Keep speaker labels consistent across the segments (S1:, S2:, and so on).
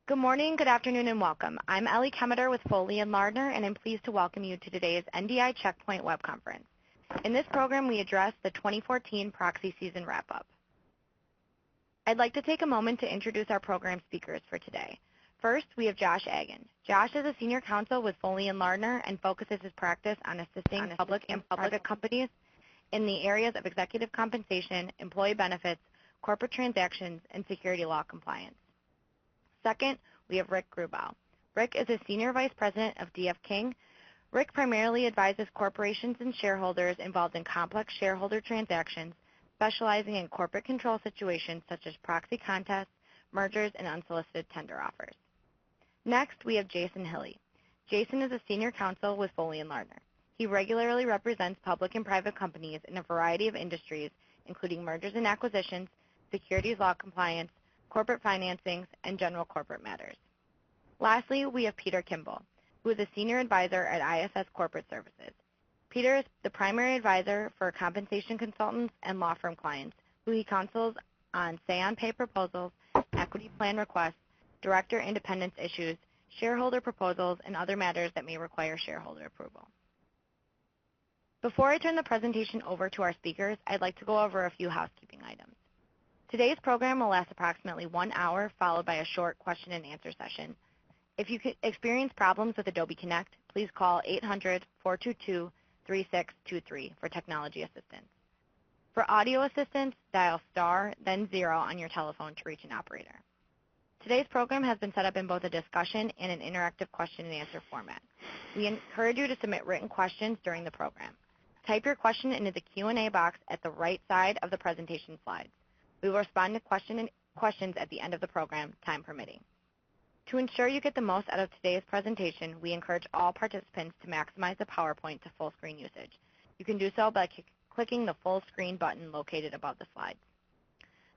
S1: Good morning, good afternoon, and welcome. I'm Ellie Kemeter with Foley and Lardner, and I'm pleased to welcome you to today's NDI Checkpoint web conference. In this program, we address the 2014 proxy season wrap-up. I'd like to take a moment to introduce our program speakers for today. First, we have Josh Agin. Josh is a senior counsel with Foley and Lardner and focuses his practice on assisting public and private companies in the areas of executive compensation, employee benefits, corporate transactions, and security law compliance. Second, we have Rick Grubau. Rick is a Senior Vice President of D.F. King. Rick primarily advises corporations and shareholders involved in complex shareholder transactions, specializing in corporate control situations such as proxy contests, mergers, and unsolicited tender offers. Next, we have Jason Hilley. Jason is a Senior Counsel with Foley and Lardner. He regularly represents public and private companies in a variety of industries, including mergers and acquisitions, securities law compliance, corporate financings, and general corporate matters. Lastly, we have Peter Kimball, who is a Senior Advisor at ISS Corporate Services. Peter is the primary advisor for compensation consultants and law firm clients, who he counsels on SayonPay proposals, equity plan requests, director independence issues, shareholder proposals, and other matters that may require shareholder approval. Before I turn the presentation over to our speakers, I'd like to go over a few housekeeping items. Today's program will last approximately 1 hour, followed by a short question and answer session. If you experience problems with Adobe Connect, please call 800-422-3623 for technology assistance. For audio assistance, dial star, then 0 on your telephone to reach an operator. Today's program has been set up in both a discussion and an interactive question and answer format. We encourage you to submit written questions during the program. Type your question into the Q&A box at the right side of the presentation slides. We will respond to questions at the end of the program, time permitting. To ensure you get the most out of today's presentation, we encourage all participants to maximize the PowerPoint to full screen usage. You can do so by clicking the full screen button located above the slides.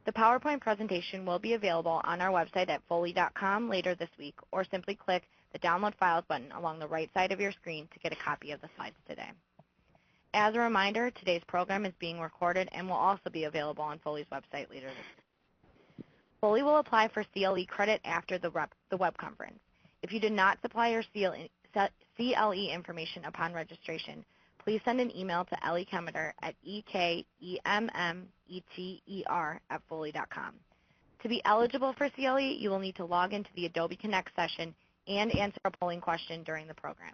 S1: The PowerPoint presentation will be available on our website at foley.com later this week, or simply click the Download Files button along the right side of your screen to get a copy of the slides today. As a reminder, today's program is being recorded and will also be available on Foley's website later this week. Foley will apply for CLE credit after the web conference. If you did not supply your CLE information upon registration, please send an email to Ellie Kemeter at ekemmeter@foley.com. To be eligible for CLE, you will need to log into the Adobe Connect session and answer a polling question during the program.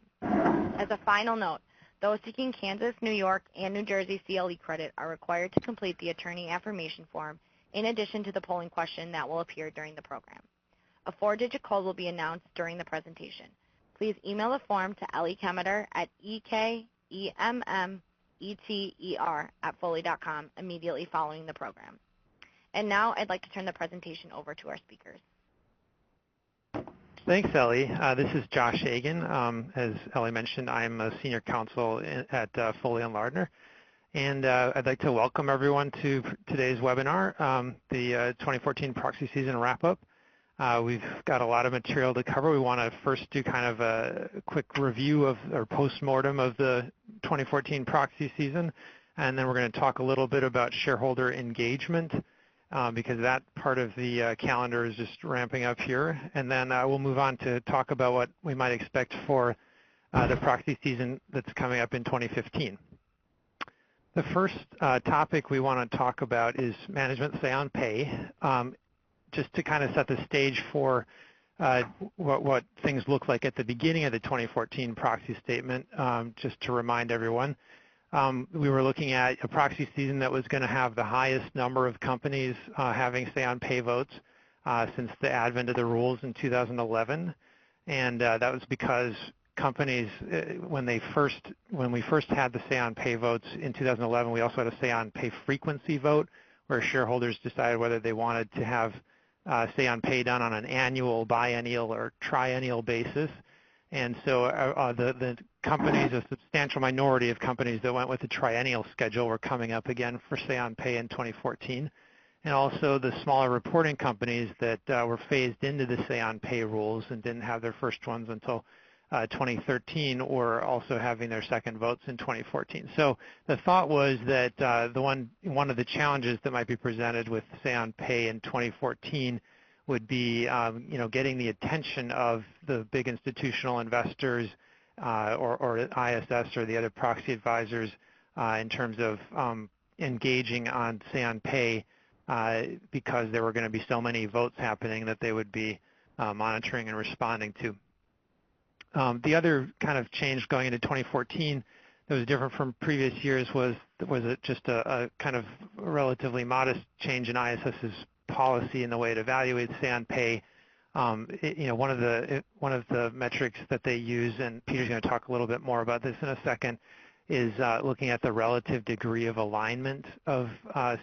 S1: As a final note, those seeking Kansas, New York, and New Jersey CLE credit are required to complete the attorney affirmation form in addition to the polling question that will appear during the program. A 4-digit code will be announced during the presentation. Please email the form to Ellie Kemeter at ekemmeter@foley.com immediately following the program. And now I'd like to turn the presentation over to our speakers.
S2: Thanks, Ellie. This is Josh Agin. As Ellie mentioned, I'm a senior counsel at Foley and Lardner. And I'd like to welcome everyone to today's webinar, the 2014 proxy season wrap-up. We've got a lot of material to cover. We want to first do kind of a quick review of or post-mortem of the 2014 proxy season. And then we're going to talk a little bit about shareholder engagement, because that part of the calendar is just ramping up here. And then we'll move on to talk about what we might expect for the proxy season that's coming up in 2015. The first topic we want to talk about is management SayonPay, just to kind of set the stage for what things look like at the beginning of the 2014 proxy statement, just to remind everyone. We were looking at a proxy season that was going to have the highest number of companies having SayonPay votes since the advent of the rules in 2011, and that was because companies, when we first had the SayonPay votes in 2011, we also had a SayonPay frequency vote, where shareholders decided whether they wanted to have SayonPay done on an annual, biennial, or triennial basis. And so the companies, a substantial minority of companies that went with the triennial schedule were coming up again for SayonPay in 2014. And also the smaller reporting companies that were phased into the SayonPay rules and didn't have their first ones until 2013 were also having their second votes in 2014. So the thought was that one of the challenges that might be presented with SayonPay in 2014 would be getting the attention of the big institutional investors or ISS or the other proxy advisors in terms of engaging on SayonPay because there were going to be so many votes happening that they would be monitoring and responding to. The other kind of change going into 2014 that was different from previous years was just a kind of relatively modest change in ISS's policy in the way it evaluates SayonPay. One of the metrics that they use, and Peter's going to talk a little bit more about this in a second, is looking at the relative degree of alignment of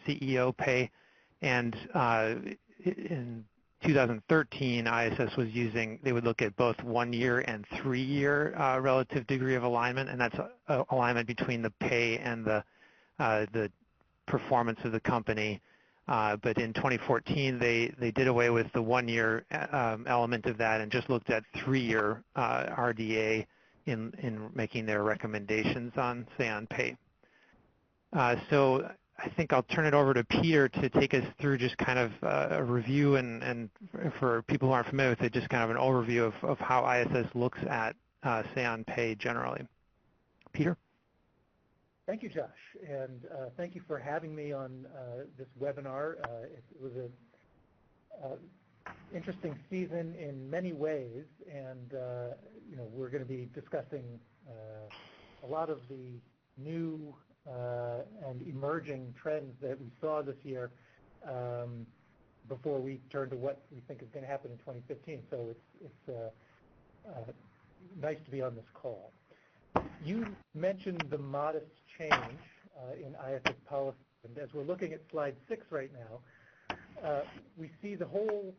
S2: CEO pay. And in 2013, ISS was they would look at both 1-year and 3-year relative degree of alignment, and that's alignment between the pay and the performance of the company. But in 2014, they did away with the 1-year element of that and just looked at 3-year RDA in making their recommendations on SayonPay. So I think I'll turn it over to Peter to take us through just kind of a review and for people who aren't familiar with it, just kind of an overview of how ISS looks at SayonPay generally. Peter?
S3: Thank you, Josh, and thank you for having me on this webinar. It was an interesting season in many ways, and we're going to be discussing a lot of the new and emerging trends that we saw this year before we turn to what we think is going to happen in 2015. So it's nice to be on this call. You mentioned the modest change in ISS policy, and as we're looking at slide 6 right now, we see the whole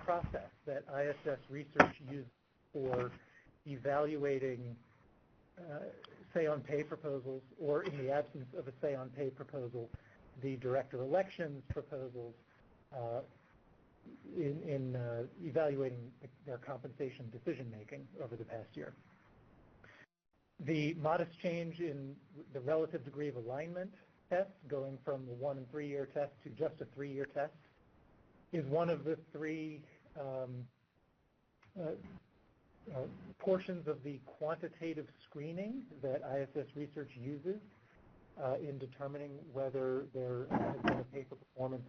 S3: process that ISS research used for evaluating SayonPay proposals, or in the absence of a SayonPay proposal, the director elections proposals in evaluating their compensation decision-making over the past year. The modest change in the relative degree of alignment test, going from the 1- and 3-year test to just a 3-year test, is one of the 3 portions of the quantitative screening that ISS research uses in determining whether there has been a pay-for-performance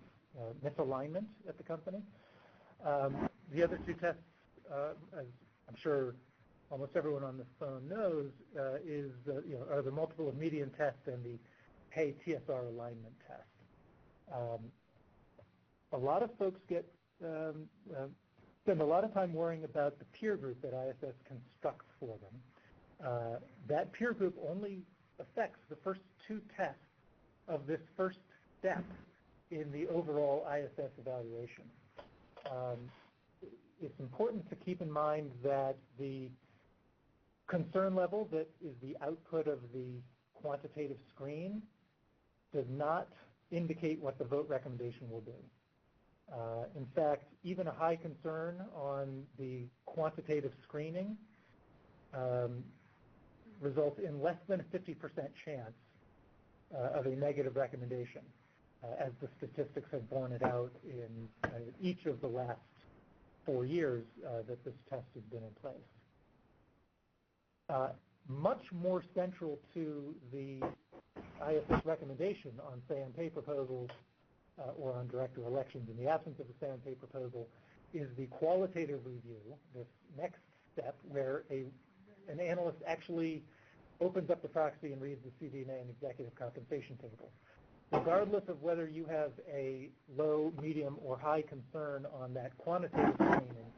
S3: misalignment at the company. The other 2 tests, as I'm sure almost everyone on this phone knows, are the multiple of median test and the pay TSR alignment test. A lot of folks spend a lot of time worrying about the peer group that ISS constructs for them. That peer group only affects the first 2 tests of this first step in the overall ISS evaluation. It's important to keep in mind that the concern level that is the output of the quantitative screen does not indicate what the vote recommendation will be. In fact, even a high concern on the quantitative screening results in less than a 50% chance of a negative recommendation, as the statistics have borne it out in each of the last 4 years that this test has been in place. Much more central to the ISS recommendation on SayonPay proposals or on director elections in the absence of a SayonPay proposal is the qualitative review, this next step where an analyst actually opens up the proxy and reads the CD&A and executive compensation table. Regardless of whether you have a low, medium, or high concern on that quantitative screening,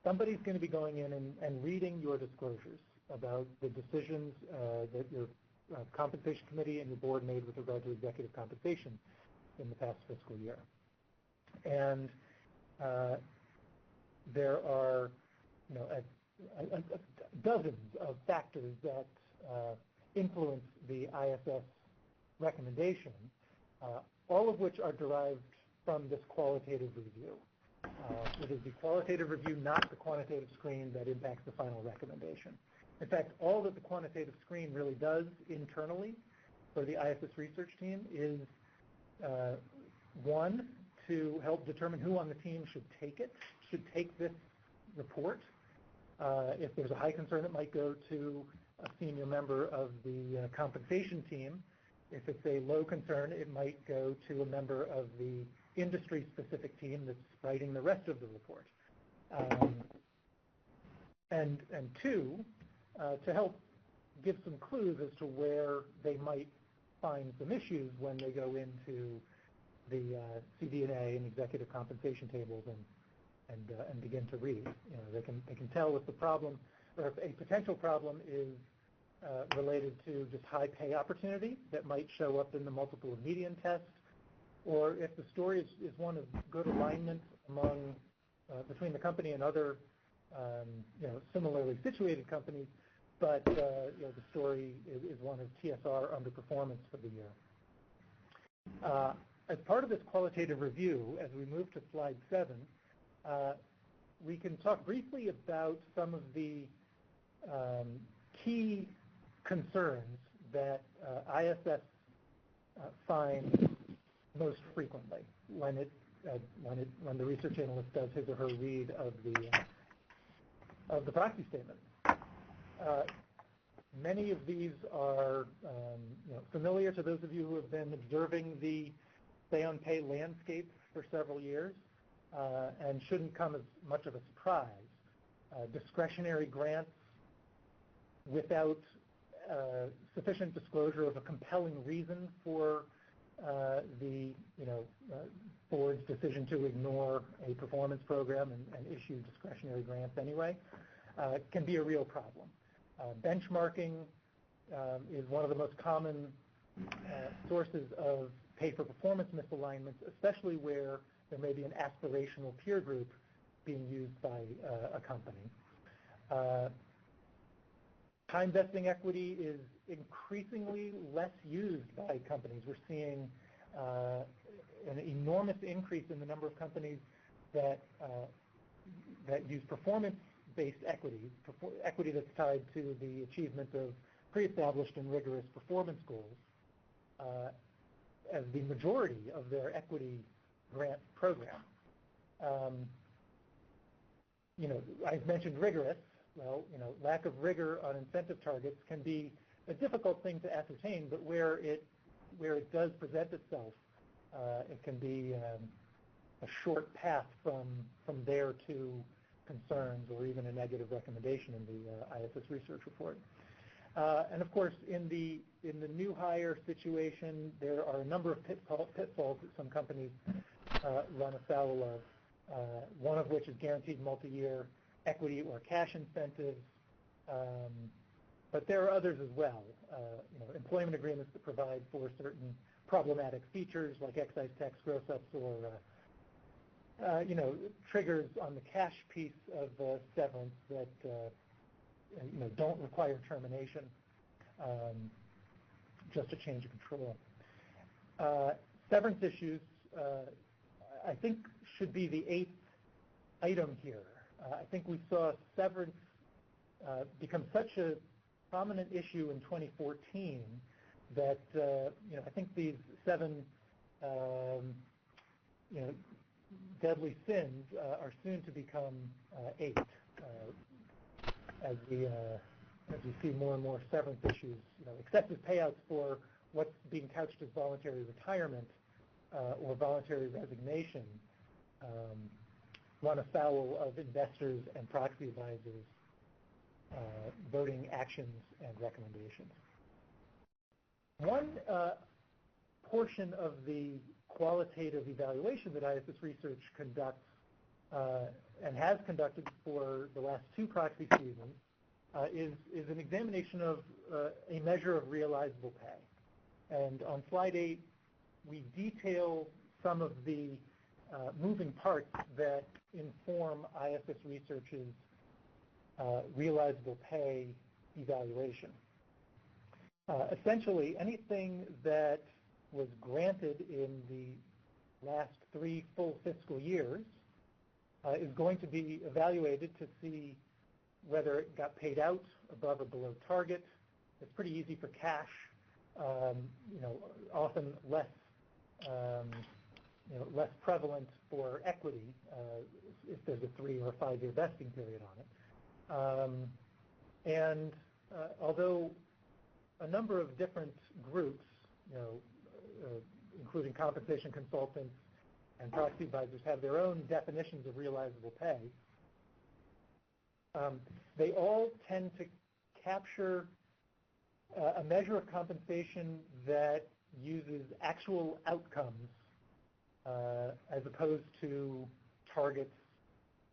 S3: somebody's going to be going in and reading your disclosures about the decisions that your compensation committee and your board made with regard to executive compensation in the past fiscal year. And there are dozens of factors that influence the ISS recommendation, all of which are derived from this qualitative review. It is the qualitative review, not the quantitative screen, that impacts the final recommendation. In fact, all that the quantitative screen really does internally for the ISS research team is, one, to help determine who on the team should take this report. If there's a high concern, it might go to a senior member of the compensation team. If it's a low concern, it might go to a member of the industry-specific team that's writing the rest of the report. And two, to help give some clues as to where they might find some issues when they go into the CD&A and executive compensation tables and begin to read. You know, they can tell if the problem or if a potential problem is related to just high pay opportunity that might show up in the multiple of median test, or if the story is one of good alignment among between the company and other similarly situated companies, but the story is one of TSR underperformance for the year. As part of this qualitative review, as we move to slide 7, we can talk briefly about some of the key concerns that ISS finds most frequently when the research analyst does his or her read of the proxy statement. Many of these are familiar to those of you who have been observing the SayonPay landscape for several years, and shouldn't come as much of a surprise. Discretionary grants without sufficient disclosure of a compelling reason for the board's decision to ignore a performance program and issue discretionary grants anyway can be a real problem. Benchmarking is one of the most common sources of pay-for-performance misalignments, especially where there may be an aspirational peer group being used by a company. Time vesting equity is increasingly less used by companies. We're seeing an enormous increase in the number of companies that use performance-based equity that's tied to the achievement of pre-established and rigorous performance goals as the majority of their equity grant program. I've mentioned rigorous. Well, lack of rigor on incentive targets can be a difficult thing to ascertain, but where it does present itself, it can be a short path from there to concerns or even a negative recommendation in the ISS research report. And of course, in the new hire situation, there are a number of pitfalls that some companies run afoul of. One of which is guaranteed multi-year equity or cash incentives, but there are others as well. Employment agreements that provide for certain problematic features like excise tax gross-ups or triggers on the cash piece of severance that don't require termination, just a change of control. Severance issues, I think, should be the 8th item here. I think we saw severance become such a prominent issue in 2014 that I think these 7 deadly sins are soon to become 8 as we see more and more severance issues. Excessive payouts for what's being couched as voluntary retirement or voluntary resignation run afoul of investors and proxy advisors' voting actions and recommendations. One portion of the qualitative evaluation that ISS Research conducts and has conducted for the last 2 proxy seasons is an examination of a measure of realizable pay. And on slide 8, we detail some of the moving parts that inform ISS Research's realizable pay evaluation. Essentially, anything that was granted in the last 3 full fiscal years is going to be evaluated to see whether it got paid out above or below target. It's pretty easy for cash, often less less prevalent for equity if there's a 3 or 5 year vesting period on it. Although a number of different groups, including compensation consultants and proxy advisors, have their own definitions of realizable pay, they all tend to capture a measure of compensation that uses actual outcomes as opposed to targets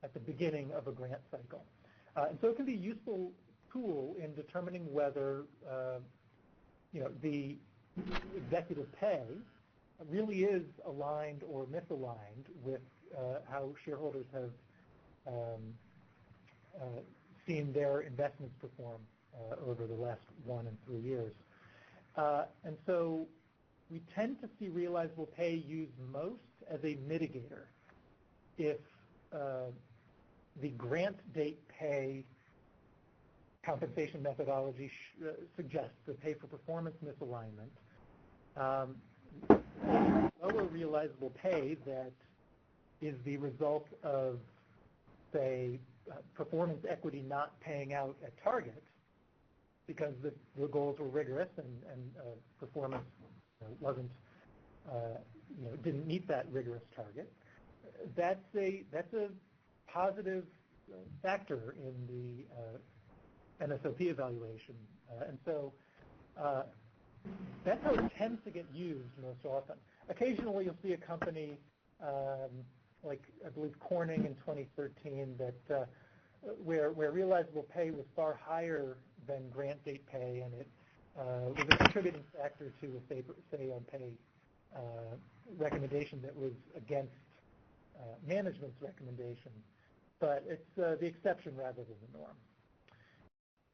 S3: at the beginning of a grant cycle. And so it can be a useful tool in determining whether the executive pay really is aligned or misaligned with how shareholders have seen their investments perform over the last 1 and 3 years. And so we tend to see realizable pay used most as a mitigator if the grant date pay compensation methodology suggests the pay for performance misalignment. Lower realizable pay that is the result of, say, performance equity not paying out at target because the goals were rigorous and performance wasn't, didn't meet that rigorous target. That's a positive factor in the NSOP evaluation, and so that's how it tends to get used most often. Occasionally, you'll see a company like I believe Corning in 2013 that where realizable pay was far higher than grant date pay, and it was a contributing factor to a SayonPay recommendation that was against management's recommendation. But it's the exception rather than the norm.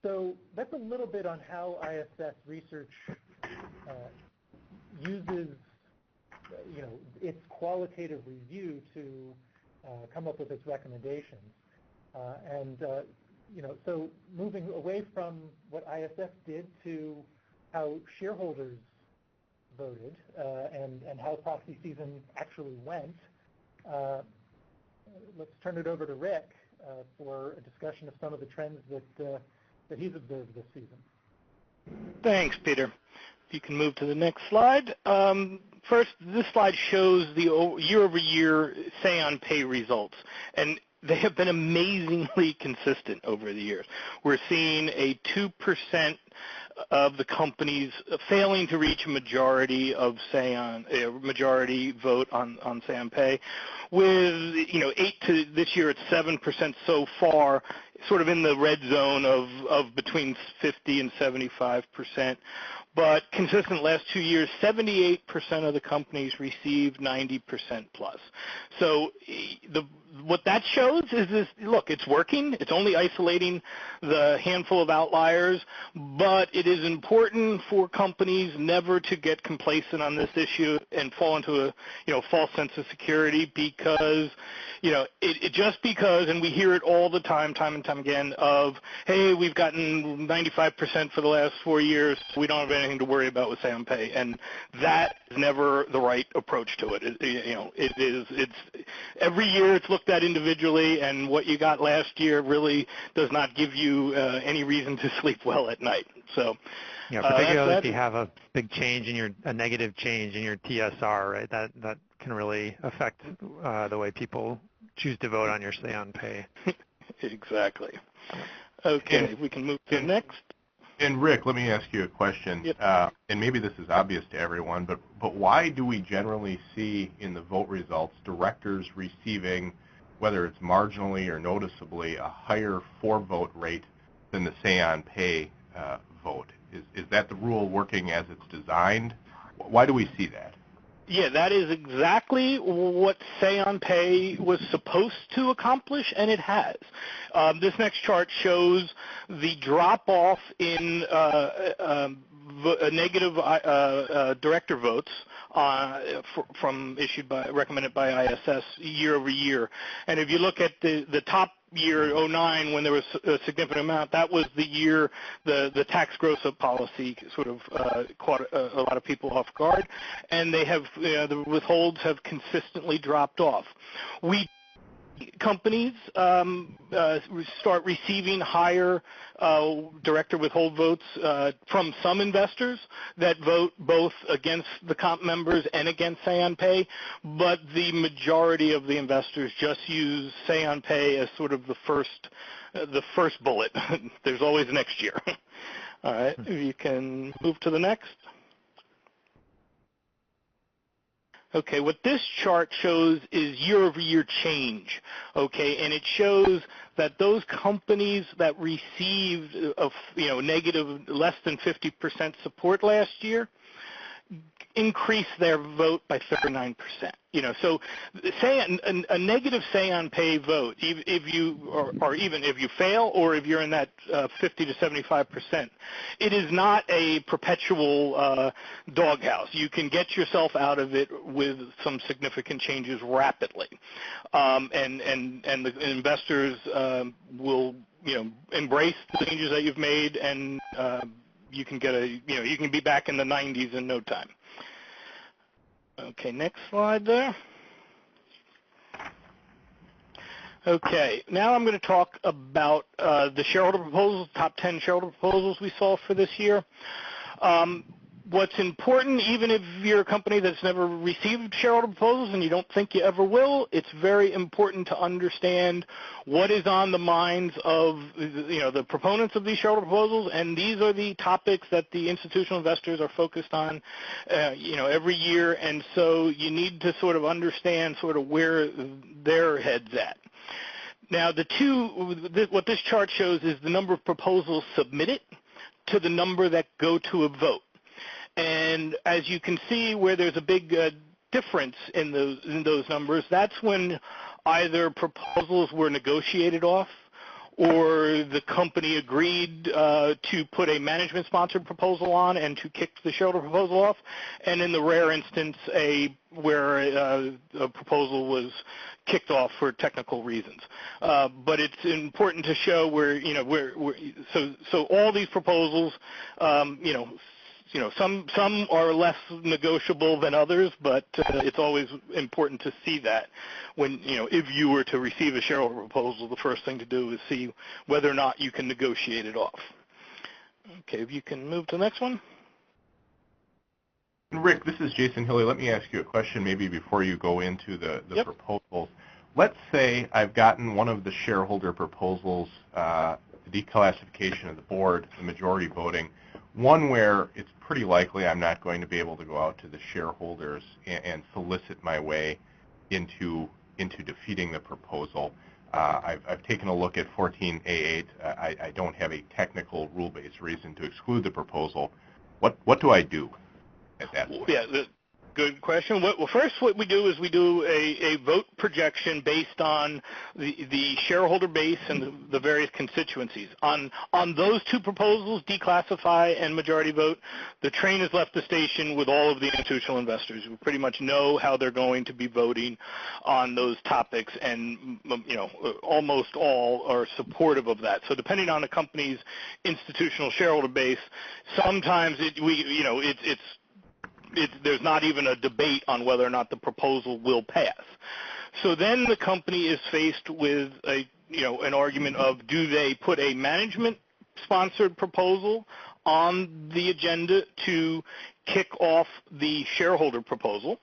S3: So that's a little bit on how ISS research uses, its qualitative review to come up with its recommendations. So moving away from what ISS did to how shareholders voted and how proxy season actually went, let's turn it over to Rick for a discussion of some of the trends that he's observed this season.
S4: Thanks, Peter. If you can move to the next slide. First, this slide shows the year-over-year SayonPay results, and they have been amazingly consistent over the years. We're seeing a 2% of the companies failing to reach a majority of majority vote on SayonPay, with this year it's 7% so far, sort of in the red zone of between 50 and 75%. But consistent last 2 years, 78% of the companies received 90% plus. So what that shows is this, look, it's working. It's only isolating the handful of outliers, but it is important for companies never to get complacent on this issue and fall into a false sense of security because just because, and we hear it all the time and time again, of, hey, we've gotten 95% for the last 4 years, we don't have anything to worry about with SayonPay, and that is never the right approach to it. It's every year it's looked at individually, and what you got last year really does not give you any reason to sleep well at night. So,
S2: yeah, particularly if you have a big change in a negative change in your TSR, right? That can really affect the way people choose to vote on your SayonPay.
S4: Exactly. Okay, we can move to the next.
S5: And Rick, let me ask you a question.
S4: Yep.
S5: And maybe this is obvious to everyone, but why do we generally see in the vote results directors receiving, whether it's marginally or noticeably, a higher for-vote rate than the SayonPay vote? Is that the rule working as it's designed? Why do we see that?
S4: Yeah, that is exactly what SayonPay was supposed to accomplish, and it has. This next chart shows the drop-off in negative director votes recommended by ISS year over year. And if you look at the top year, 2009, when there was a significant amount, that was the year the tax gross-up policy sort of caught a lot of people off guard, and they have the withholds have consistently dropped off. Companies start receiving higher director withhold votes from some investors that vote both against the comp members and against SayonPay, but the majority of the investors just use SayonPay as sort of the first bullet. There's always next year. All right, if you can move to the next. Okay, what this chart shows is year-over-year change, okay, and it shows that those companies that received negative less than 50% support last year increased their vote by 39%. So say a negative SayonPay vote, if you or even if you fail, or if you're in that 50 to 75%, it is not a perpetual doghouse. You can get yourself out of it with some significant changes rapidly, and the investors will embrace the changes that you've made, and you can get you can be back in the 90s in no time. Okay, next slide there. Okay, now I'm going to talk about the shareholder proposals, top 10 shareholder proposals we saw for this year. What's important, even if you're a company that's never received shareholder proposals and you don't think you ever will, it's very important to understand what is on the minds of the proponents of these shareholder proposals, and these are the topics that the institutional investors are focused on every year, and so you need to sort of understand sort of where their head's at. Now, what this chart shows is the number of proposals submitted to the number that go to a vote. And as you can see, where there's a big difference in those numbers, that's when either proposals were negotiated off, or the company agreed to put a management-sponsored proposal on and to kick the shareholder proposal off, and in the rare instance, where a proposal was kicked off for technical reasons. But it's important to show where so all these proposals, some are less negotiable than others, but it's always important to see that when, if you were to receive a shareholder proposal, the first thing to do is see whether or not you can negotiate it off. Okay, if you can move to the next one.
S5: Rick, this is Jason Hilly. Let me ask you a question maybe before you go into the proposals. Let's say I've gotten one of the shareholder proposals, the declassification of the board, the majority voting, one where it's pretty likely I'm not going to be able to go out to the shareholders and solicit my way into defeating the proposal. I've taken a look at 14A8. I don't have a technical rule-based reason to exclude the proposal. What do I do at that point?
S4: Yeah, good question. Well, first what we do is we do a vote projection based on the shareholder base and the various constituencies. On those two proposals, declassify and majority vote, the train has left the station with all of the institutional investors who pretty much know how they're going to be voting on those topics, and almost all are supportive of that. So depending on the company's institutional shareholder base, sometimes there's not even a debate on whether or not the proposal will pass. So then the company is faced with an argument of, do they put a management-sponsored proposal on the agenda to kick off the shareholder proposal,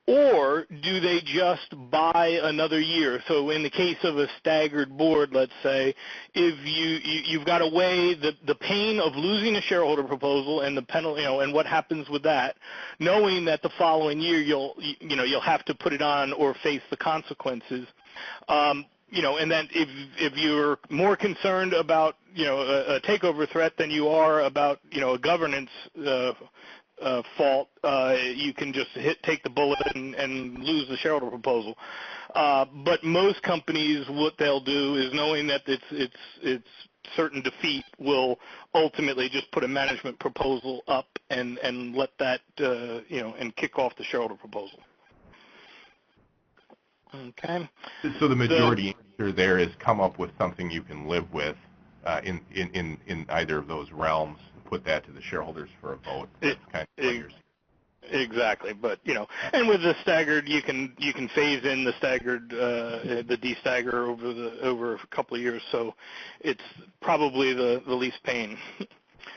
S4: or do they just buy another year? So in the case of a staggered board, let's say, if you've got to weigh the pain of losing a shareholder proposal and the penalty, and what happens with that, knowing that the following year you'll have to put it on or face the consequences. And then if you're more concerned about a takeover threat than you are about a governance fault, you can just take the bullet and lose the shareholder proposal. But most companies, what they'll do is, knowing that it's certain defeat will ultimately just put a management proposal up and let that, and kick off the shareholder proposal. Okay.
S5: So the majority answer there is come up with something you can live with in either of those realms. Put that to the shareholders for a vote. That's kind of what you're saying.
S4: Exactly, but and with the staggered, you can phase in the staggered, the de-stagger over a couple of years, so it's probably the least pain.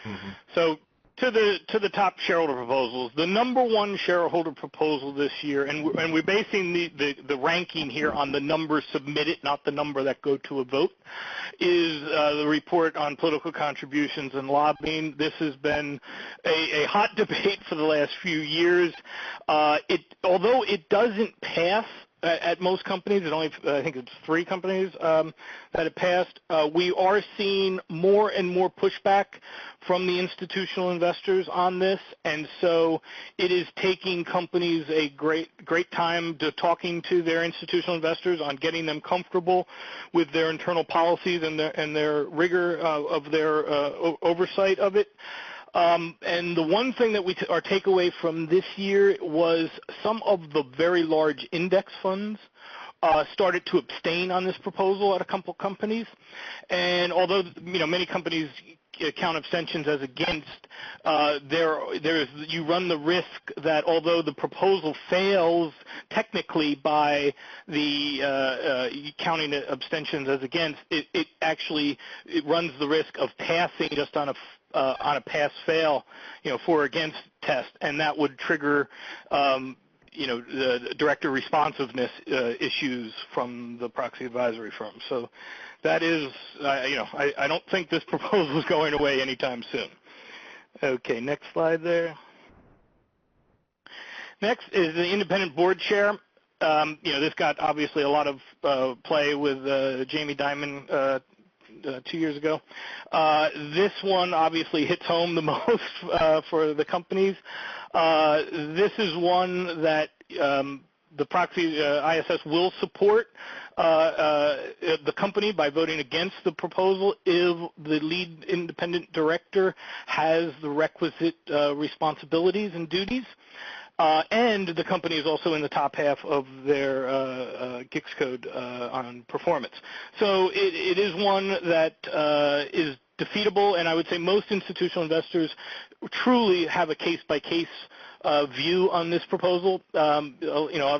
S5: Mm-hmm.
S4: So to the top shareholder proposals, the number one shareholder proposal this year, and we're basing the ranking here on the number submitted, not the number that go to a vote, is the report on political contributions and lobbying. This has been a hot debate for the last few years. Although it doesn't pass at most companies, I think it's 3 companies that it passed. We are seeing more and more pushback from the institutional investors on this, and so it is taking companies a great time to talking to their institutional investors on getting them comfortable with their internal policies and their rigor of their oversight of it. And the one thing that our takeaway from this year was some of the very large index funds started to abstain on this proposal at a couple companies. And although many companies count abstentions as against, you run the risk that although the proposal fails technically by the counting abstentions as against, it actually runs the risk of passing just on a pass-fail, for or against test, and that would trigger, the director responsiveness issues from the proxy advisory firm. So that is, I don't think this proposal is going away anytime soon. Okay, next slide there. Next is the independent board chair. This got obviously a lot of play with Jamie Dimon 2 years ago. This one obviously hits home the most for the companies. This is one that the proxy ISS will support the company by voting against the proposal if the lead independent director has the requisite responsibilities and duties. And the company is also in the top half of their GICS code on performance. So it is one that is defeatable, and I would say most institutional investors truly have a case-by-case view on this proposal. A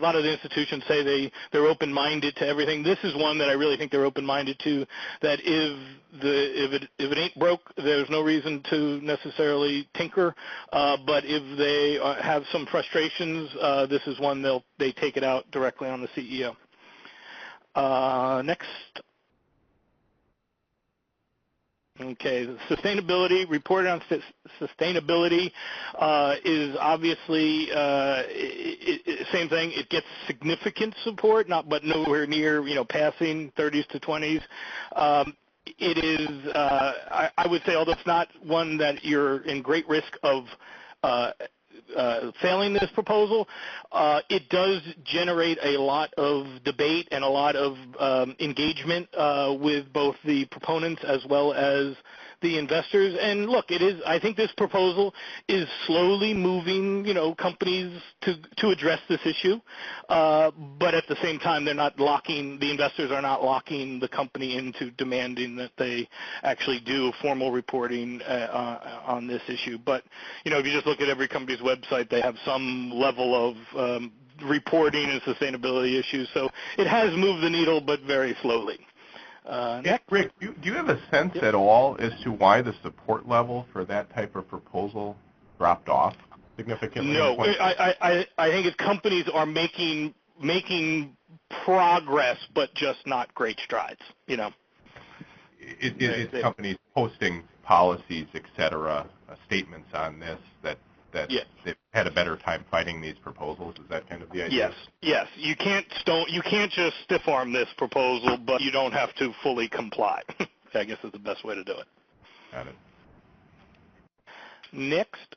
S4: lot of the institutions say they're open-minded to everything. This is one that I really think they're open-minded to, that if it ain't broke, there's no reason to necessarily tinker. But if they have some frustrations, this is one they take it out directly on the CEO. Next. Okay, the sustainability, reporting on sustainability is obviously same thing. It gets significant support, but nowhere near passing 30s to 20s. It is, I would say, although it's not one that you're in great risk of failing this proposal, it does generate a lot of debate and a lot of engagement with both the proponents as well as the investors. And look, I think this proposal is slowly moving, companies to address this issue. But at the same time, the investors are not locking the company into demanding that they actually do formal reporting on this issue. But, if you just look at every company's website, they have some level of reporting and sustainability issues. So it has moved the needle, but very slowly.
S5: Rick, do you have a sense at all as to why the support level for that type of proposal dropped off significantly?
S4: No, I think if companies are making progress, but just not great strides,
S5: It's companies posting policies, et cetera, statements on this that they've had a better time fighting these proposals. Is that kind of the idea?
S4: Yes. You can't just stiff arm this proposal, but you don't have to fully comply. I guess is the best way to do it.
S5: Got it.
S4: Next.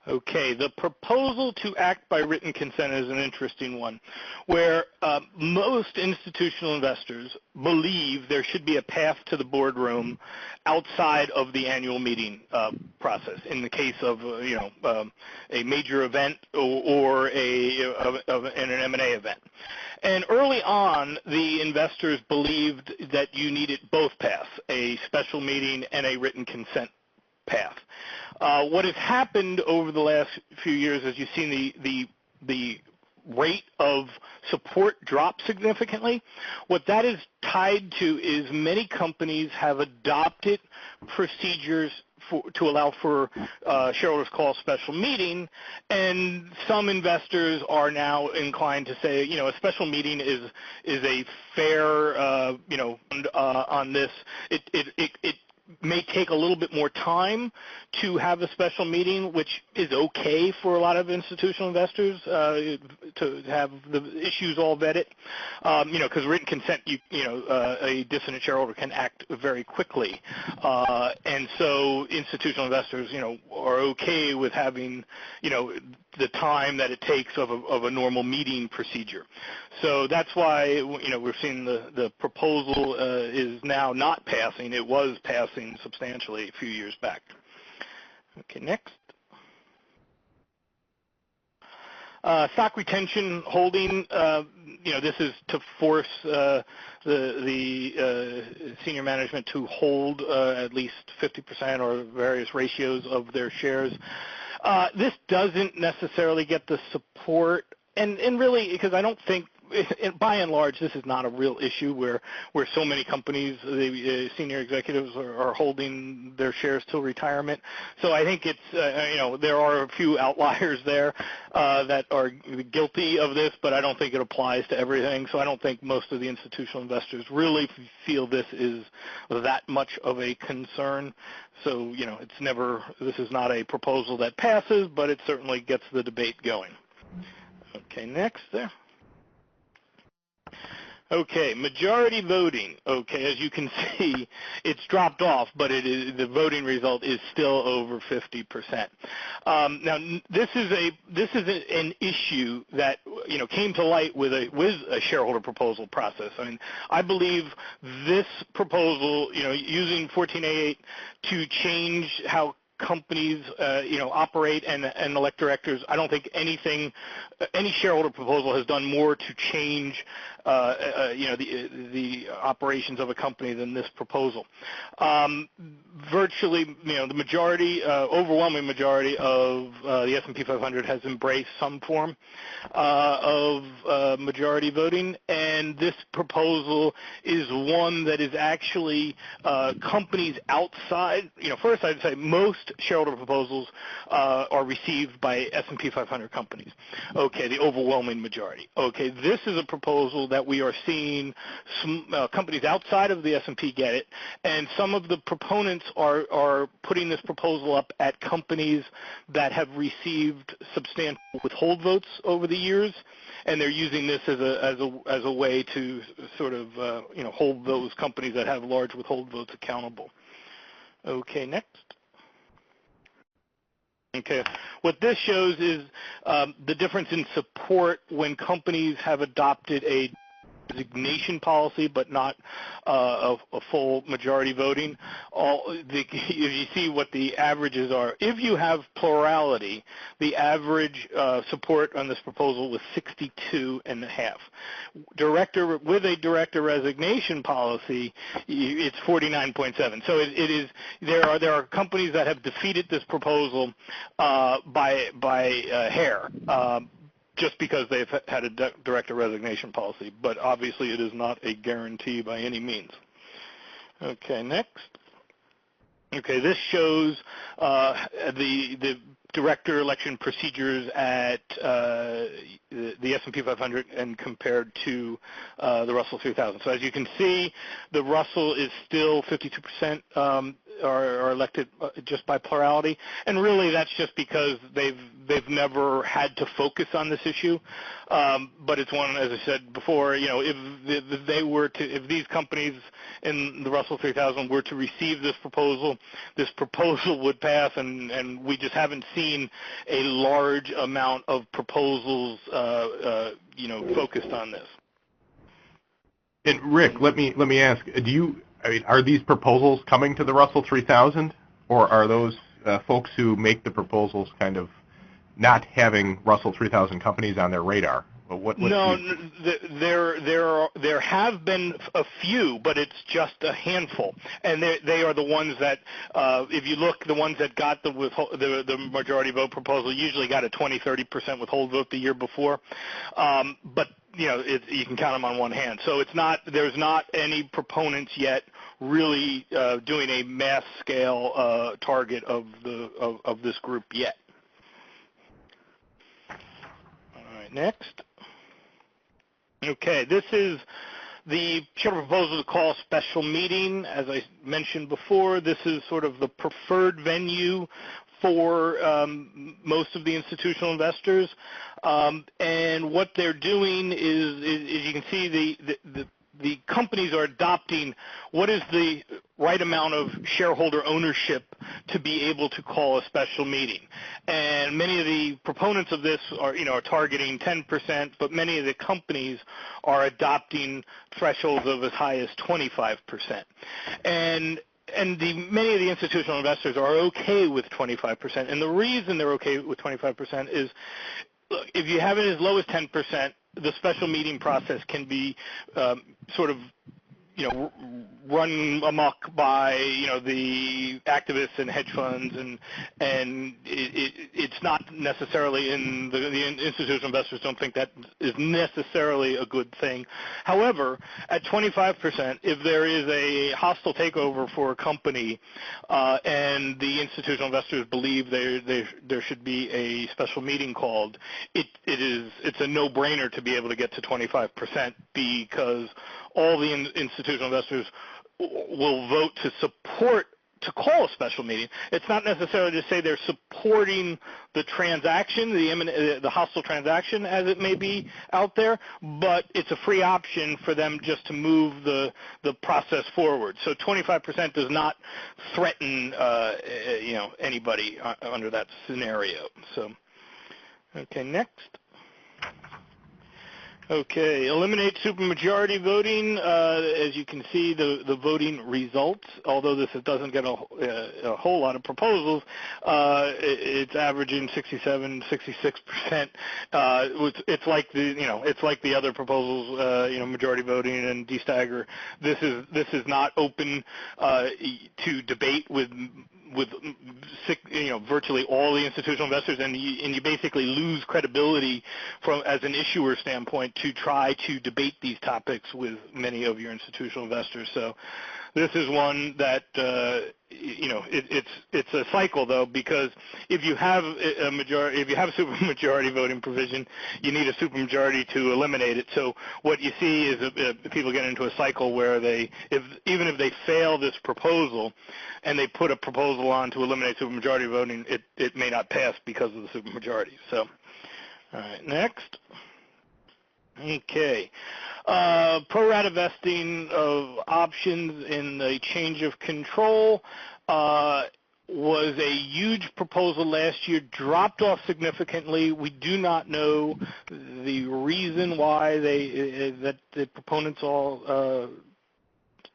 S4: Okay, the proposal to act by written consent is an interesting one, where most institutional investors believe there should be a path to the boardroom outside of the annual meeting process. In the case of a major event or an M&A event. And early on, the investors believed that you needed both paths, a special meeting and a written consent path. What has happened over the last few years is you've seen the rate of support drop significantly. What that is tied to is many companies have adopted procedures to allow for shareholders call special meeting, and some investors are now inclined to say, a special meeting is a fair, on this. It may take a little bit more time to have a special meeting, which is okay for a lot of institutional investors to have the issues all vetted, because written consent, a dissonant shareholder can act very quickly, and so institutional investors, are okay with having, the time that it takes of a normal meeting procedure. So that's why, we're seeing the proposal is now not passing. It was passing substantially a few years back. Okay, next. Stock retention holding, this is to force the senior management to hold at least 50% or various ratios of their shares. This doesn't necessarily get the support, and really, because I don't think, by and large, this is not a real issue where so many companies, the senior executives are holding their shares till retirement. So I think it's, there are a few outliers there that are guilty of this, but I don't think it applies to everything. So I don't think most of the institutional investors really feel this is that much of a concern. So, this is not a proposal that passes, but it certainly gets the debate going. Okay, next there. Okay, majority voting. Okay, as you can see, it's dropped off, but the voting result is still over 50%. Now, this is an issue that came to light with a shareholder proposal process. I mean, I believe this proposal, using 14A8 to change how companies, operate and elect directors. I don't think any shareholder proposal has done more to change, the operations of a company than this proposal. Virtually, the majority, overwhelming majority of the S&P 500 has embraced some form of majority voting, and this proposal is one that is actually companies outside. First I'd say most shareholder proposals are received by S&P 500 companies. Okay, the overwhelming majority. Okay, this is a proposal that we are seeing some companies outside of the S&P get it, and some of the proponents are putting this proposal up at companies that have received substantial withhold votes over the years, and they're using this as a way to sort of hold those companies that have large withhold votes accountable. Okay, next. Okay, what this shows is the difference in support when companies have adopted a designation policy but not a full majority voting. You see what the averages are. If you have plurality, the average support on this proposal was 62.5. With a director resignation policy, it's 49.7. So it is. There are companies that have defeated this proposal by a hair. Just because they've had a director resignation policy, but obviously it is not a guarantee by any means. Okay, next. Okay, this shows the director election procedures at the S&P 500 and compared to the Russell 3000. So as you can see, the Russell is still 52% are elected just by plurality, and really that's just because they've never had to focus on this issue. But it's one, as I said before, if these companies in the Russell 3000 were to receive this proposal would pass, and we just haven't seen a large amount of proposals, focused on this.
S5: And Rick, let me ask: are these proposals coming to the Russell 3000, or are those folks who make the proposals kind of not having Russell 3000 companies on their radar?
S4: There have been a few, but it's just a handful, and they are the ones that, if you look, the ones that got the majority vote proposal usually got a 20-30% withhold vote the year before, but you can count them on one hand. So there's not any proponents yet really doing a mass scale target of this group yet. All right, next. Okay, this is the shareholder proposal to call a special meeting. As I mentioned before, this is sort of the preferred venue for most of the institutional investors. And what they're doing is you can see the companies are adopting what is the right amount of shareholder ownership to be able to call a special meeting. And many of the proponents of this are targeting 10%, but many of the companies are adopting thresholds of as high as 25%. And many of the institutional investors are okay with 25%. And the reason they're okay with 25% is, look, if you have it as low as 10%, the special meeting process can be sort of run amok by the activists and hedge funds, and it's not necessarily the institutional investors don't think that is necessarily a good thing. However, at 25%, if there is a hostile takeover for a company and the institutional investors believe there should be a special meeting called, it's a no-brainer to be able to get to 25% because all the institutional investors will vote to support to call a special meeting. It's not necessarily to say they're supporting the transaction, the hostile transaction as it may be out there, but it's a free option for them just to move the process forward. So 25% does not threaten anybody under that scenario. So, okay, next. Okay, eliminate supermajority voting. As you can see, the voting results, although this doesn't get a whole lot of proposals, it's averaging 67, 66%. It's like the other proposals, majority voting and destagger. This is not open to debate with virtually all the institutional investors, and you basically lose credibility as an issuer standpoint to try to debate these topics with many of your institutional investors. So this is one that it's a cycle though, because if you have a supermajority voting provision, you need a supermajority to eliminate it. So what you see is people get into a cycle where even if they fail this proposal and they put a proposal on to eliminate supermajority voting, it may not pass because of the supermajority. So, all right, next. Okay. Prorata vesting of options in the change of control was a huge proposal last year, dropped off significantly. We do not know the reason why the proponents all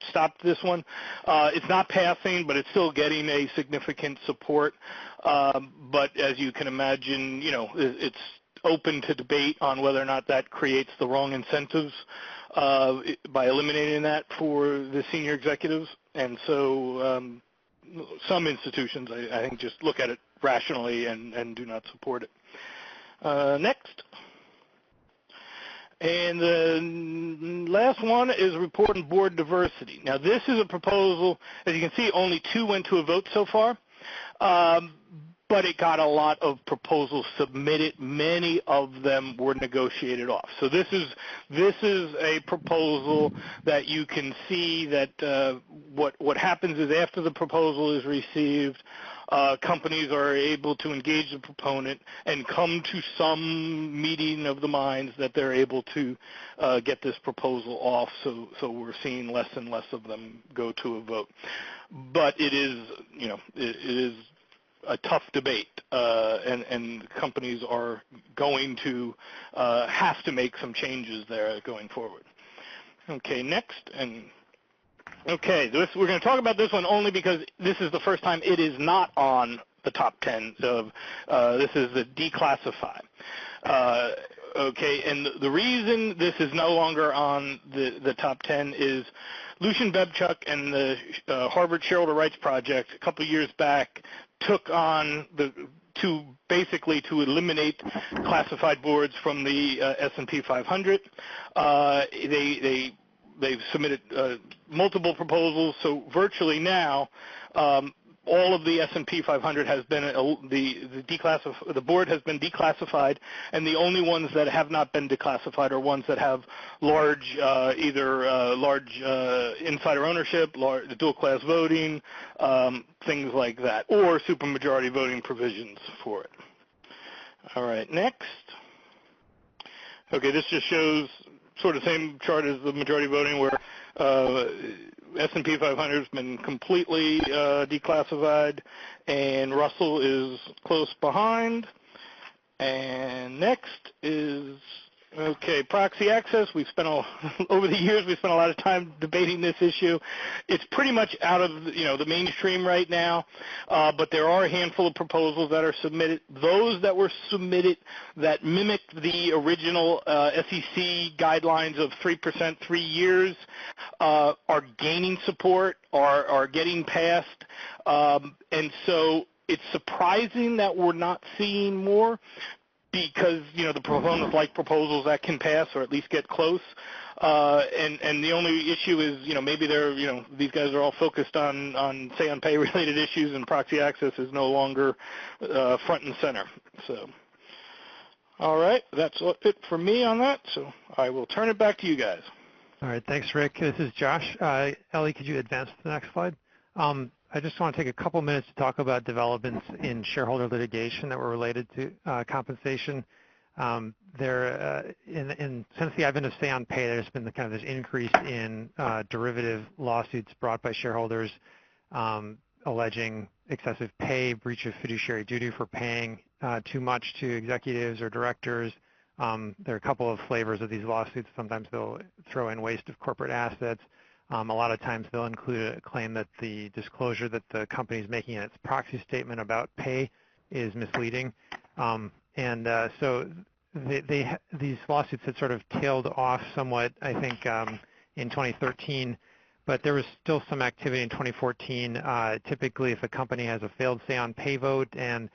S4: stopped this one. It's not passing, but it's still getting a significant support. But as you can imagine, it's open to debate on whether or not that creates the wrong incentives by eliminating that for the senior executives. And so some institutions, I think, just look at it rationally and do not support it. Next. And the last one is reporting board diversity. Now, this is a proposal, as you can see, only 2 went to a vote so far. but it got a lot of proposals submitted. Many of them were negotiated off. So this is a proposal that you can see that what happens is after the proposal is received, companies are able to engage the proponent and come to some meeting of the minds that they're able to get this proposal off. So we're seeing less and less of them go to a vote. But it is a tough debate, and companies are going to have to make some changes there going forward. Okay, next. Okay, we're going to talk about this one only because this is the first time it is not on the top 10 of this is the declassify. Okay, and the reason this is no longer on the top 10 is Lucian Bebchuk and the Harvard Shareholder Rights Project a couple of years back took on to eliminate classified boards from the S&P 500. They've submitted multiple proposals, so virtually now all of the S&P 500 has been the board has been declassified, and the only ones that have not been declassified are ones that have large insider ownership, dual class voting, things like that, or supermajority voting provisions for it. All right, next. Okay, this just shows sort of same chart as the majority voting where S&P 500 has been completely declassified, and Russell is close behind. And next is, okay, Proxy Access. Over the years, we spent a lot of time debating this issue. It's pretty much out of the mainstream right now, but there are a handful of proposals that are submitted. Those that were submitted that mimic the original SEC guidelines of 3%, 3 years are gaining support, are getting passed, and so it's surprising that we're not seeing more, because the proponents like proposals that can pass or at least get close, and the only issue is maybe they're these guys are all focused on SayonPay related issues, and Proxy Access is no longer front and center. So, all right, that's it for me on that. So I will turn it back to you guys.
S2: All right, thanks, Rick. This is Josh. Ellie, could you advance to the next slide? I just want to take a couple minutes to talk about developments in shareholder litigation that were related to compensation. Since the advent of SayonPay, there's been this increase in derivative lawsuits brought by shareholders alleging excessive pay, breach of fiduciary duty for paying too much to executives or directors. There are a couple of flavors of these lawsuits. Sometimes they'll throw in waste of corporate assets. A lot of times they'll include a claim that the disclosure that the company is making in its proxy statement about pay is misleading. So these lawsuits had sort of tailed off somewhat, I think, in 2013, but there was still some activity in 2014. Typically, if a company has a failed SayonPay vote and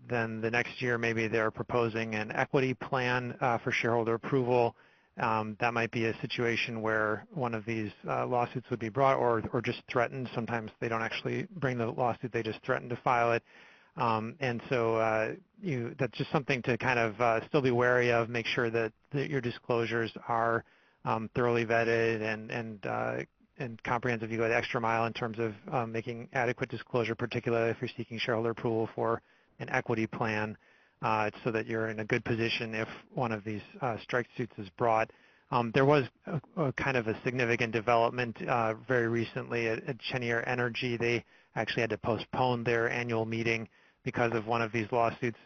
S2: then the next year maybe they're proposing an equity plan for shareholder approval, that might be a situation where one of these lawsuits would be brought or just threatened. Sometimes they don't actually bring the lawsuit, they just threaten to file it. And so that's just something to kind of still be wary of, make sure that your disclosures are thoroughly vetted and comprehensive. You go the extra mile in terms of making adequate disclosure, particularly if you're seeking shareholder approval for an equity plan, so that you're in a good position if one of these strike suits is brought. There was a kind of a significant development very recently at Cheniere Energy. They actually had to postpone their annual meeting because of one of these lawsuits.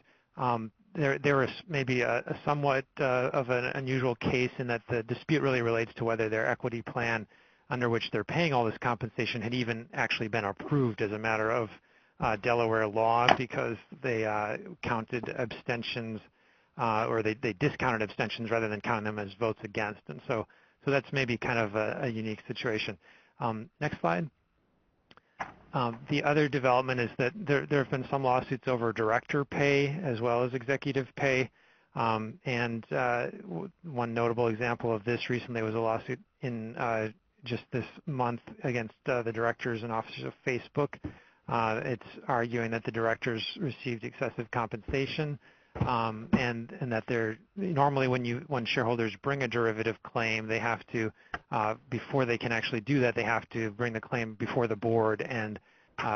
S2: There was maybe a somewhat of an unusual case in that the dispute really relates to whether their equity plan under which they're paying all this compensation had even actually been approved as a matter of Delaware law, because they counted abstentions or they discounted abstentions rather than counting them as votes against. And so that's maybe kind of a unique situation. Next slide. The other development is that there have been some lawsuits over director pay as well as executive pay. And one notable example of this recently was a lawsuit in just this month against the directors and officers of Facebook. It's arguing that the directors received excessive compensation, and that they're normally when shareholders bring a derivative claim, they have to before they can actually do that, they have to bring the claim before the board, and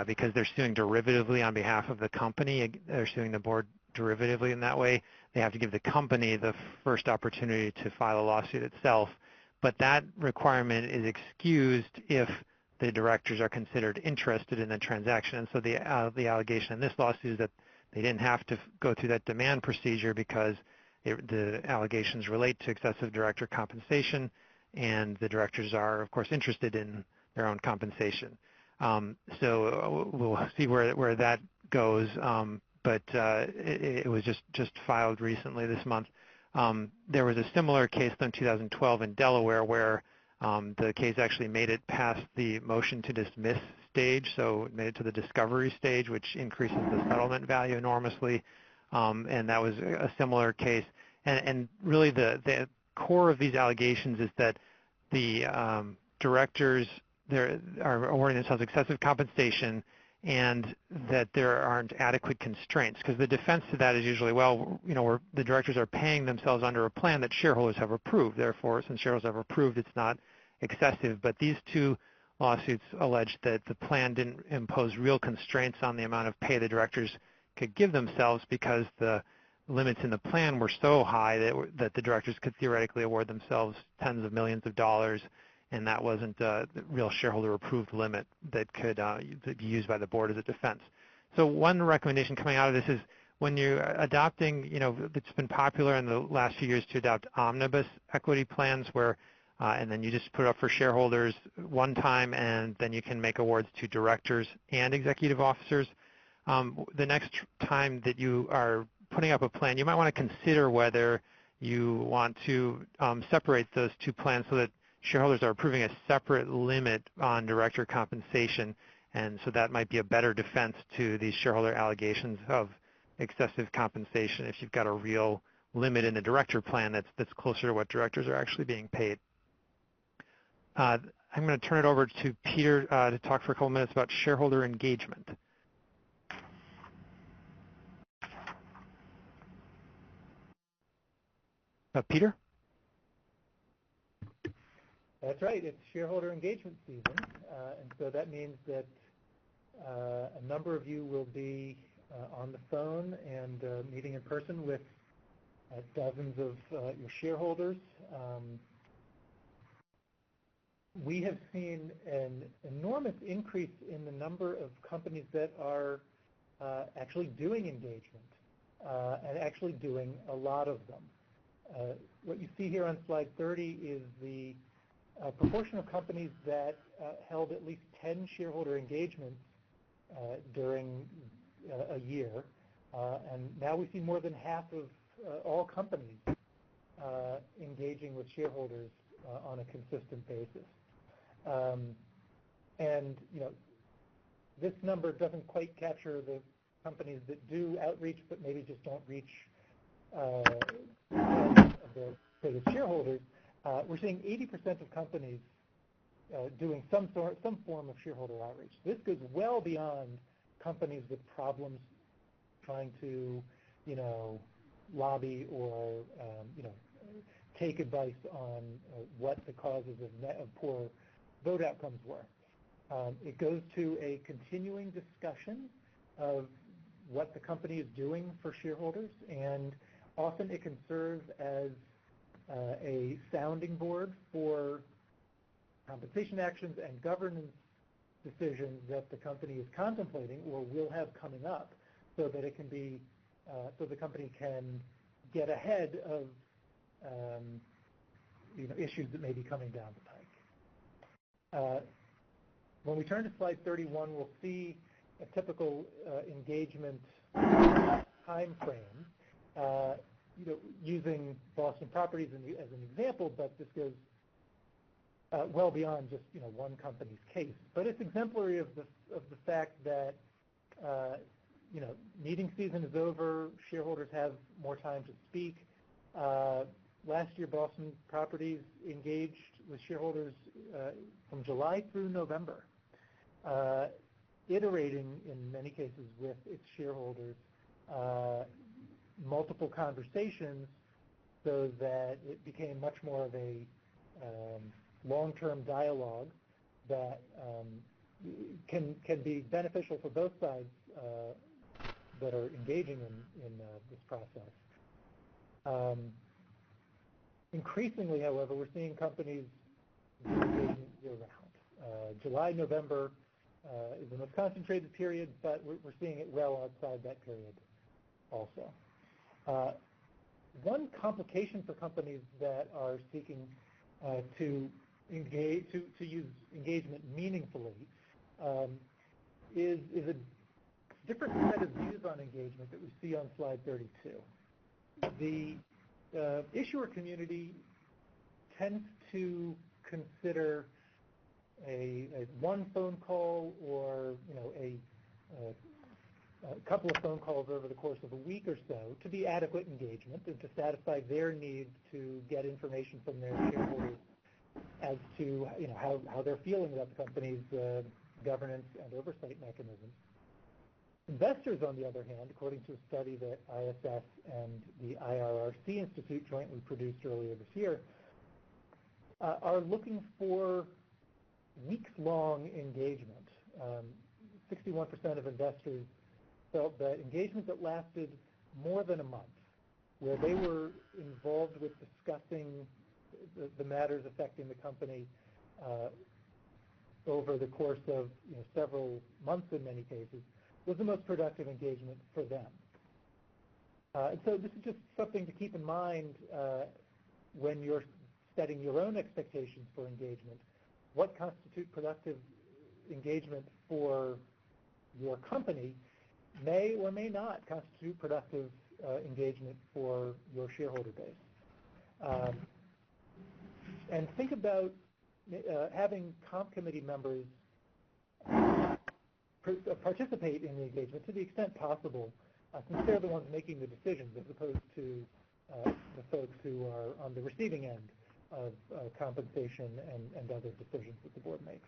S2: because they're suing derivatively on behalf of the company, they're suing the board derivatively in that way. They have to give the company the first opportunity to file a lawsuit itself, but that requirement is excused if the directors are considered interested in the transaction. And so the allegation in this lawsuit is that they didn't have to go through that demand procedure because the allegations relate to excessive director compensation, and the directors are, of course, interested in their own compensation. So we'll see where that goes, but it was just filed recently this month. There was a similar case in 2012 in Delaware where the case actually made it past the motion to dismiss stage, so it made it to the discovery stage, which increases the settlement value enormously, and that was a similar case. And really the core of these allegations is that the directors are awarding themselves excessive compensation and that there aren't adequate constraints, because the defense to that is usually, well, the directors are paying themselves under a plan that shareholders have approved. Therefore, since shareholders have approved, it's not excessive. But these two lawsuits allege that the plan didn't impose real constraints on the amount of pay the directors could give themselves, because the limits in the plan were so high that the directors could theoretically award themselves tens of millions of dollars, and that wasn't a real shareholder-approved limit that could be used by the board as a defense. So one recommendation coming out of this is when you're adopting, it's been popular in the last few years to adopt omnibus equity plans where, and then you just put it up for shareholders one time, and then you can make awards to directors and executive officers. The next time that you are putting up a plan, you might want to consider whether you want to separate those two plans so that shareholders are approving a separate limit on director compensation, and so that might be a better defense to these shareholder allegations of excessive compensation if you've got a real limit in the director plan that's closer to what directors are actually being paid. I'm going to turn it over to Peter to talk for a couple minutes about shareholder engagement. Peter?
S3: That's right. It's shareholder engagement season, and so that means that a number of you will be on the phone and meeting in person with dozens of your shareholders. We have seen an enormous increase in the number of companies that are actually doing engagement and actually doing a lot of them. What you see here on slide 30 is the proportion of companies that held at least 10 shareholder engagements during a year, and now we see more than half of all companies engaging with shareholders on a consistent basis. And this number doesn't quite capture the companies that do outreach but maybe just don't reach of their biggest shareholders. We're seeing 80% of companies doing some form of shareholder outreach. This goes well beyond companies with problems trying to, lobby or, take advice on what the causes of poor vote outcomes were. It goes to a continuing discussion of what the company is doing for shareholders, and often it can serve as a sounding board for compensation actions and governance decisions that the company is contemplating or will have coming up, so that it can be, so the company can get ahead of issues that may be coming down the pike. When we turn to slide 31, we'll see a typical engagement time frame. Using Boston Properties as an example, but this goes well beyond just one company's case. But it's exemplary of the fact that meeting season is over. Shareholders have more time to speak. Last year, Boston Properties engaged with shareholders from July through November. iterating in many cases with its shareholders multiple conversations so that it became much more of a long-term dialogue that can be beneficial for both sides that are engaging in this process. Increasingly, however, we're seeing companies engaging year-round. July, November is the most concentrated period, but we're seeing it well outside that period also. One complication for companies that are seeking to engage, to use engagement meaningfully is a different set of views on engagement that we see on slide 32. The issuer community tends to consider a one phone call or a couple of phone calls over the course of a week or so to be adequate engagement and to satisfy their need to get information from their shareholders as to how they're feeling about the company's governance and oversight mechanisms. Investors, on the other hand, according to a study that ISS and the IRRC Institute jointly produced earlier this year, are looking for weeks-long engagement. 61% of investors felt that engagement that lasted more than a month, where they were involved with discussing the matters affecting the company over the course of several months in many cases, was the most productive engagement for them. And so this is just something to keep in mind when you're setting your own expectations for engagement. What constitutes productive engagement for your company may or may not constitute productive engagement for your shareholder base. And think about having comp committee members participate in the engagement to the extent possible, since they're the ones making the decisions as opposed to the folks who are on the receiving end of compensation and other decisions that the board makes.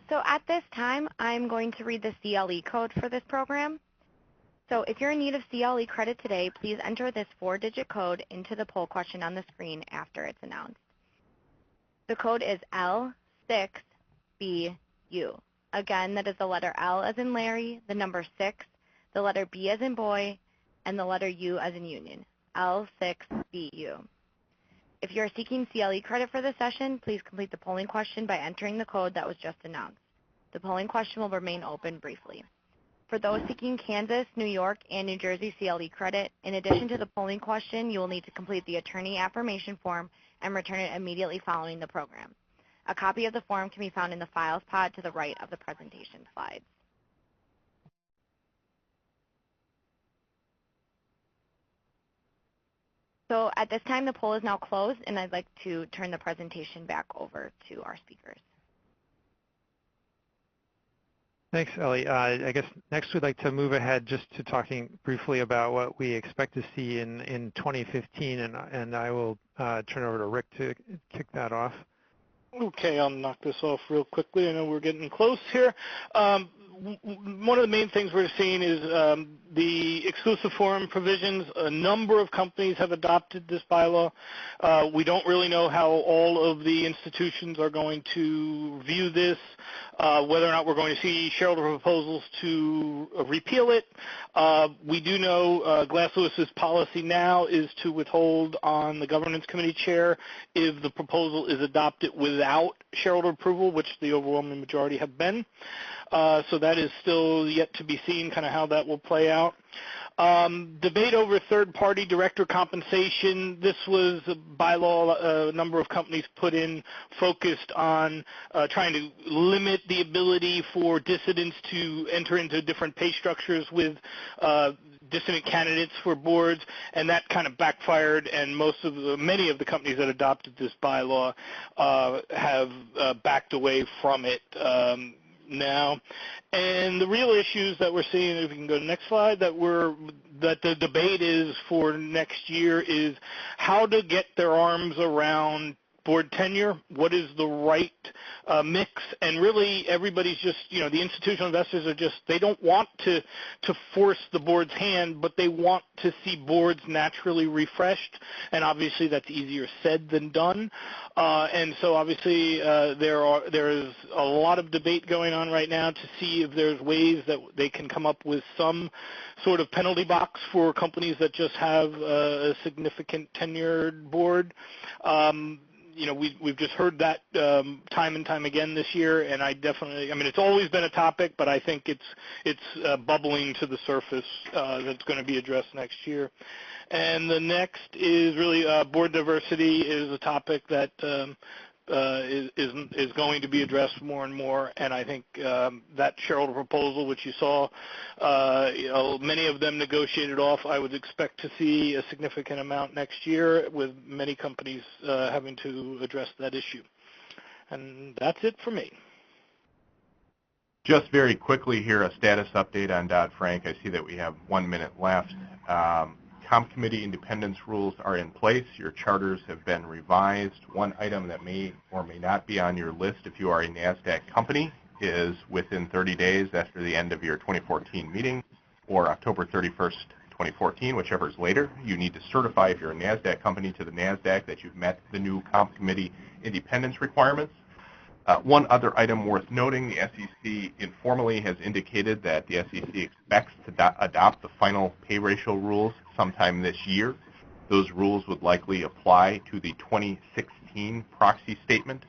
S1: So at this time, I'm going to read the CLE code for this program. So if you're in need of CLE credit today, please enter this 4-digit code into the poll question on the screen after it's announced. The code is L6BU. Again, that is the letter L as in Larry, the number 6, the letter B as in boy, and the letter U as in union. L6BU. If you are seeking CLE credit for this session, please complete the polling question by entering the code that was just announced. The polling question will remain open briefly. For those seeking Kansas, New York, and New Jersey CLE credit, in addition to the polling question, you will need to complete the attorney affirmation form and return it immediately following the program. A copy of the form can be found in the files pod to the right of the presentation slides. So at this time, the poll is now closed, and I'd like to turn the presentation back over to our speakers.
S2: Thanks, Ellie. I guess next we'd like to move ahead just to talking briefly about what we expect to see in 2015, and I will turn over to Rick to kick that off.
S4: Okay, I'll knock this off real quickly. I know we're getting close here. One of the main things we're seeing is the exclusive forum provisions. A number of companies have adopted this bylaw. We don't really know how all of the institutions are going to view this, whether or not we're going to see shareholder proposals to repeal it. We do know Glass Lewis's policy now is to withhold on the governance committee chair if the proposal is adopted without shareholder approval, which the overwhelming majority have been. So that is still yet to be seen, kind of how that will play out. Debate over third-party director compensation. This was a bylaw a number of companies put in focused on trying to limit the ability for dissidents to enter into different pay structures with dissident candidates for boards, and that kind of backfired, and many of the companies that adopted this bylaw have backed away from it now. And the real issues that we're seeing, if we can go to the next slide, that the debate is for next year is how to get their arms around board tenure, what is the right mix, and really everybody's just, the institutional investors are just, they don't want to force the board's hand, but they want to see boards naturally refreshed, and obviously that's easier said than done. And so obviously there is a lot of debate going on right now to see if there's ways that they can come up with some sort of penalty box for companies that just have a significant tenured board. We've just heard that time and time again this year, and it's always been a topic, but I think it's bubbling to the surface that's going to be addressed next year. And the next is really board diversity is a topic that is going to be addressed more and more, and I think that shareholder proposal, which you saw, many of them negotiated off. I would expect to see a significant amount next year, with many companies having to address that issue. And that's it for me.
S5: Just very quickly here, a status update on Dodd-Frank. I see that we have 1 minute left. Comp committee independence rules are in place. Your charters have been revised. One item that may or may not be on your list if you are a NASDAQ company is within 30 days after the end of your 2014 meeting, or October 31st, 2014, whichever is later, you need to certify, if you're a NASDAQ company, to the NASDAQ that you've met the new comp committee independence requirements. One other item worth noting, the SEC informally has indicated that the SEC expects to adopt the final pay ratio rules sometime this year. Those rules would likely apply to the 2016 proxy statement.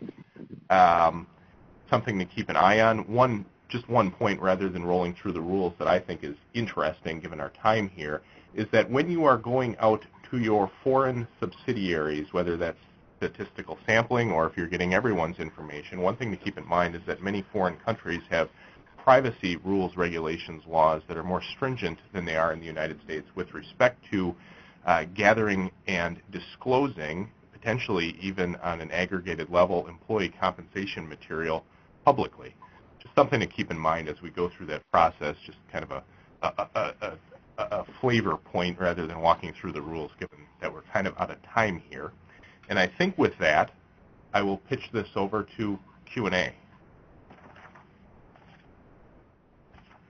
S5: Something to keep an eye on. Just one point rather than rolling through the rules that I think is interesting given our time here, is that when you are going out to your foreign subsidiaries, whether that's statistical sampling or if you're getting everyone's information, one thing to keep in mind is that many foreign countries have privacy rules, regulations, laws that are more stringent than they are in the United States with respect to gathering and disclosing, potentially even on an aggregated level, employee compensation material publicly. Just something to keep in mind as we go through that process, just kind of a flavor point rather than walking through the rules, given that we're kind of out of time here. And I think with that, I will pitch this over to Q&A.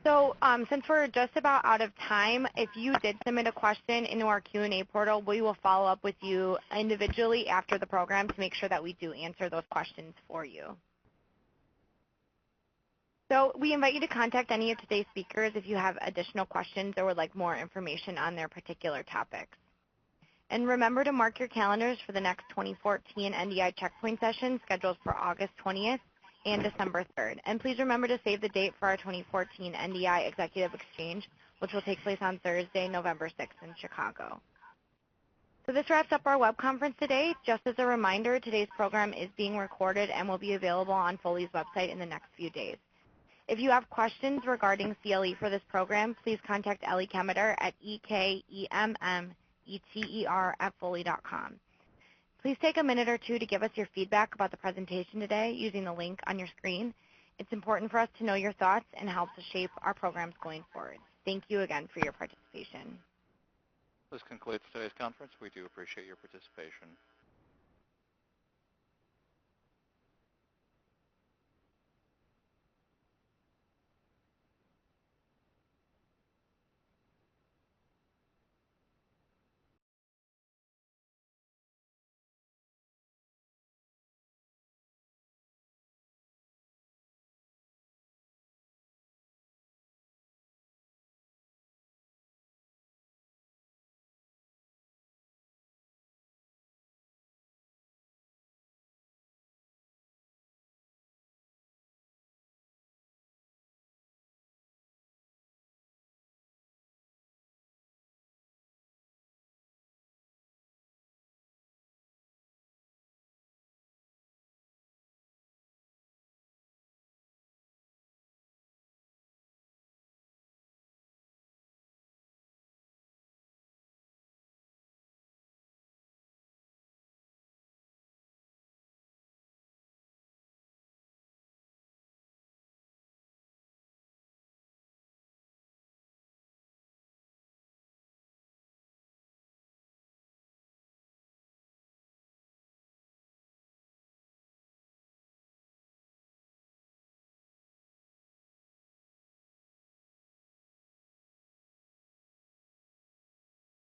S1: So since we're just about out of time, if you did submit a question into our Q&A portal, we will follow up with you individually after the program to make sure that we do answer those questions for you. So we invite you to contact any of today's speakers if you have additional questions or would like more information on their particular topics. And remember to mark your calendars for the next 2014 NDI checkpoint session scheduled for August 20th and December 3rd. And please remember to save the date for our 2014 NDI Executive Exchange, which will take place on Thursday, November 6th in Chicago. So this wraps up our web conference today. Just as a reminder, today's program is being recorded and will be available on Foley's website in the next few days. If you have questions regarding CLE for this program, please contact Ellie Kemeter at EKEMMETER@Foley.com. Please take a minute or two to give us your feedback about the presentation today using the link on your screen. It's important for us to know your thoughts and help to shape our programs going forward. Thank you again for your participation.
S6: This concludes today's conference. We do appreciate your participation.